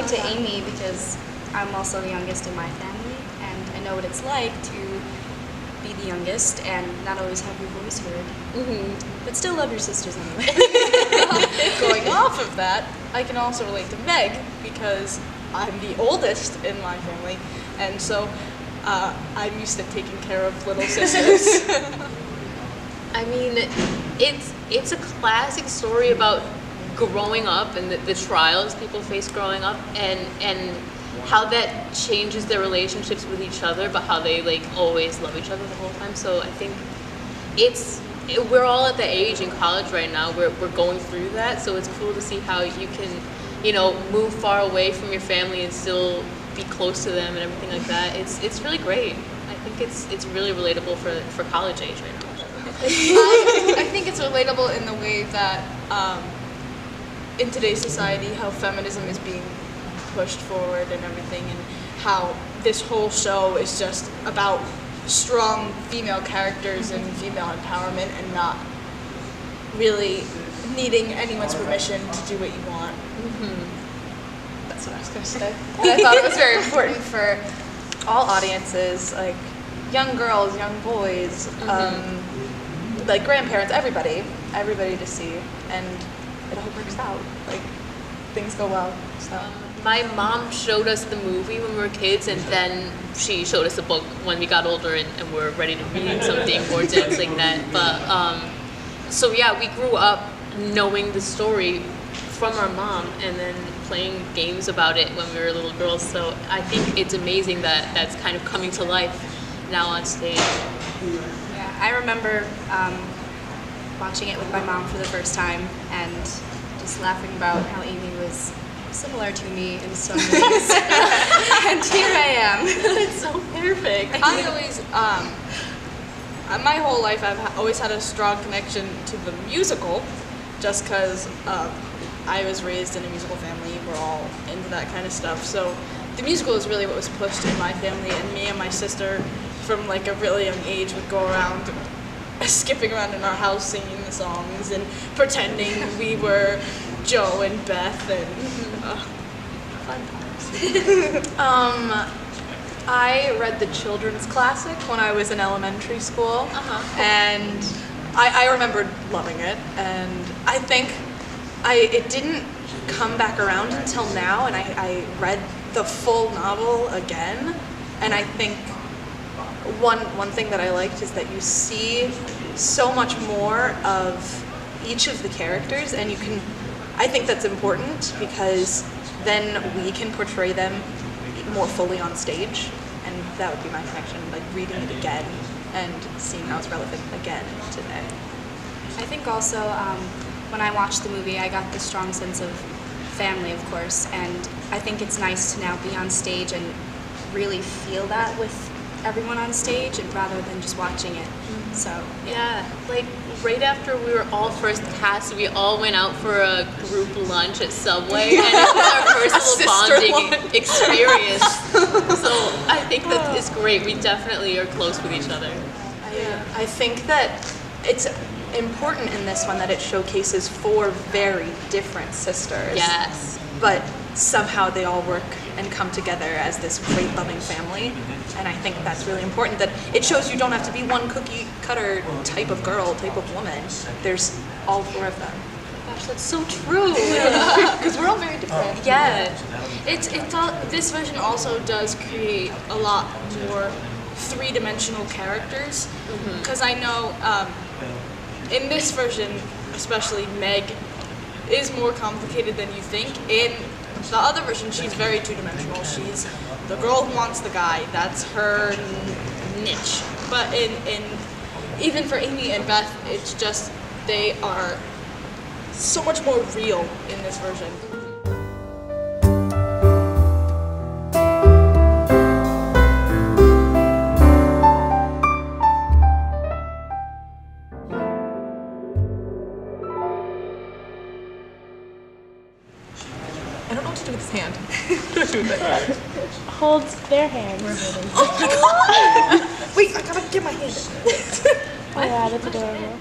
to Amy because I'm also the youngest in my family, and I know what it's like to be the youngest and not always have your voice heard. But still love your sisters anyway. Going off of that, I can also relate to Meg because I'm the oldest in my family, and so I'm used to taking care of little sisters. I mean, it's a classic story about growing up and the trials people face growing up, and how that changes their relationships with each other, but how they like always love each other the whole time. So I think we're all at the age in college right now where we're going through that. So it's cool to see how you can, move far away from your family and still be close to them and everything like that. It's really great. I think it's really relatable for college age right now. I think it's relatable in the way that in today's society, how feminism is being pushed forward and everything, and how this whole show is just about strong female characters and female empowerment and not really needing anyone's permission to do what you want. That's what I was going to say. And I thought it was very important for all audiences, like young girls, young boys, like grandparents, everybody to see, and it all works out. Like things go well. So. My mom showed us the movie when we were kids, and then she showed us a book when we got older and were ready to read something more dense like that. But so yeah, we grew up knowing the story from our mom and then playing games about it when we were little girls. So I think it's amazing that that's kind of coming to life now on stage. Yeah, I remember watching it with my mom for the first time and just laughing about how Amy was similar to me in some ways. And here I am. It's so perfect. I always, my whole life I've always had a strong connection to the musical, just because I was raised in a musical family. We're all into that kind of stuff. So the musical is really what was pushed in my family, and me and my sister from like a really young age would go around skipping around in our house singing the songs and pretending we were Joe and Beth and fun times. I read the children's classic when I was in elementary school, and I remembered loving it, and I think it didn't come back around until now, and I read the full novel again, and I think one thing that I liked is that you see so much more of each of the characters, and I think that's important because then we can portray them more fully on stage, and that would be my connection, like reading it again and seeing how it's relevant again today. I think also when I watched the movie, I got this strong sense of family, of course, and I think it's nice to now be on stage and really feel that with everyone on stage, and rather than just watching it. So yeah, like right after we were all first cast, we all went out for a group lunch at Subway, and it was our first little bonding experience. So I think that it's great. We definitely are close with each other. I think that it's important in this one that it showcases 4 very different sisters. Yes. But somehow they all work and come together as this great loving family, and I think that's really important, that it shows you don't have to be one cookie cutter type of girl, type of woman. There's all 4 of them. Gosh, that's so true. Because we're all very different. Yeah. This version also does create a lot more 3-dimensional characters, because I know in this version, especially Meg, is more complicated than you think. In the other version, she's very 2-dimensional. She's the girl who wants the guy. That's her niche. But even for Amy and Beth, it's just they are so much more real in this version. I don't know what to do with this hand. Hold their hands. Wait, I gotta get my hand. Oh yeah, that's adorable.